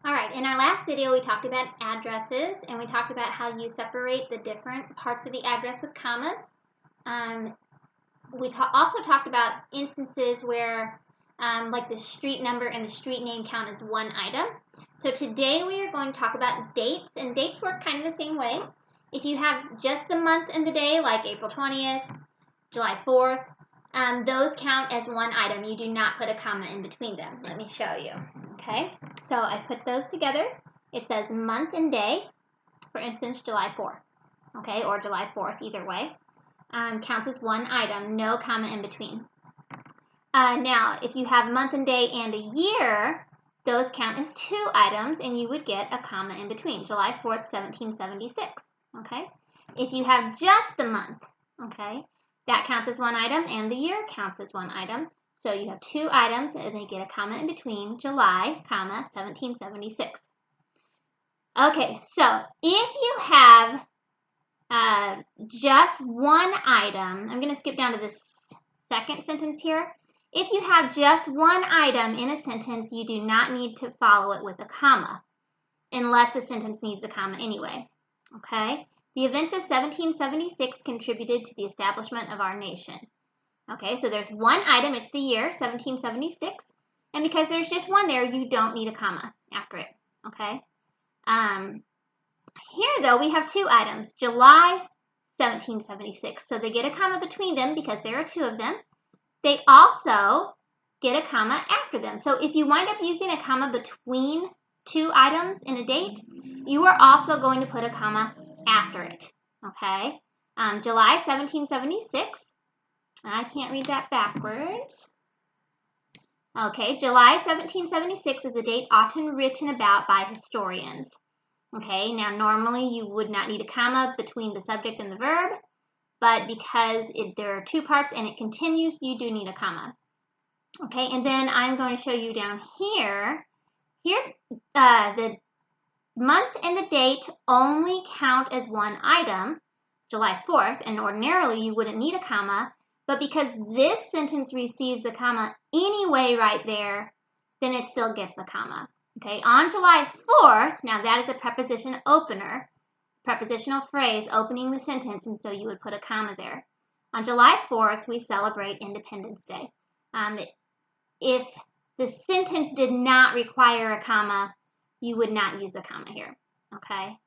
All right, in our last video we talked about addresses and we talked about how you separate the different parts of the address with commas. We also talked about instances where like the street number and the street name count as one item. So today we are going to talk about dates, and dates work kind of the same way. If you have just the month and the day, like April 20th, July 4th, those count as one item. You do not put a comma in between them. Let me show you. Okay, so I put those together. It says month and day, for instance, July 4th, okay, or July 4th, either way. Counts as one item, no comma in between. Now, if you have month and day and a year, those count as two items, and you would get a comma in between. July 4th, 1776, okay? If you have just the month, okay, that counts as one item, and the year counts as one item. So you have two items, and they get a comma in between, July, comma, 1776. Okay, so if you have just one item, I'm going to skip down to the second sentence here. If you have just one item in a sentence, you do not need to follow it with a comma, unless the sentence needs a comma anyway, okay? The events of 1776 contributed to the establishment of our nation. Okay, so there's one item, it's the year, 1776, and because there's just one there, you don't need a comma after it, okay? Here, though, we have two items, July 1776, so they get a comma between them because there are two of them. They also get a comma after them. So if you wind up using a comma between two items in a date, you are also going to put a comma after it, okay? July 1776, I can't read that backwards. Okay, July 1776 is a date often written about by historians. Okay, now normally you would not need a comma between the subject and the verb, but because there are two parts and it continues, you do need a comma. Okay, and then I'm going to show you down here. Here, the month and the date only count as one item, July 4th, and ordinarily you wouldn't need a comma, but because this sentence receives a comma anyway right there, then it still gets a comma. Okay, on July 4th, now that is a preposition opener, prepositional phrase opening the sentence, and so you would put a comma there. On July 4th, we celebrate Independence Day. If the sentence did not require a comma, you would not use a comma here, okay?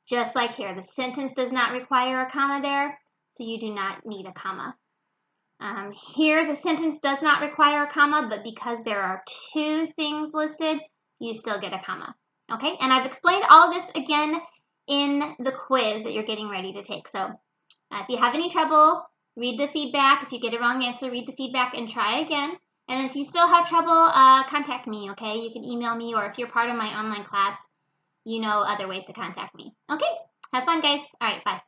Just like here, the sentence does not require a comma there, so you do not need a comma. Here, the sentence does not require a comma, but because there are two things listed, you still get a comma, okay? And I've explained all of this again in the quiz that you're getting ready to take. So if you have any trouble, read the feedback. If you get a wrong answer, read the feedback and try again. And if you still have trouble, contact me, okay? You can email me, or if you're part of my online class, you know other ways to contact me. Okay, have fun, guys. All right, bye.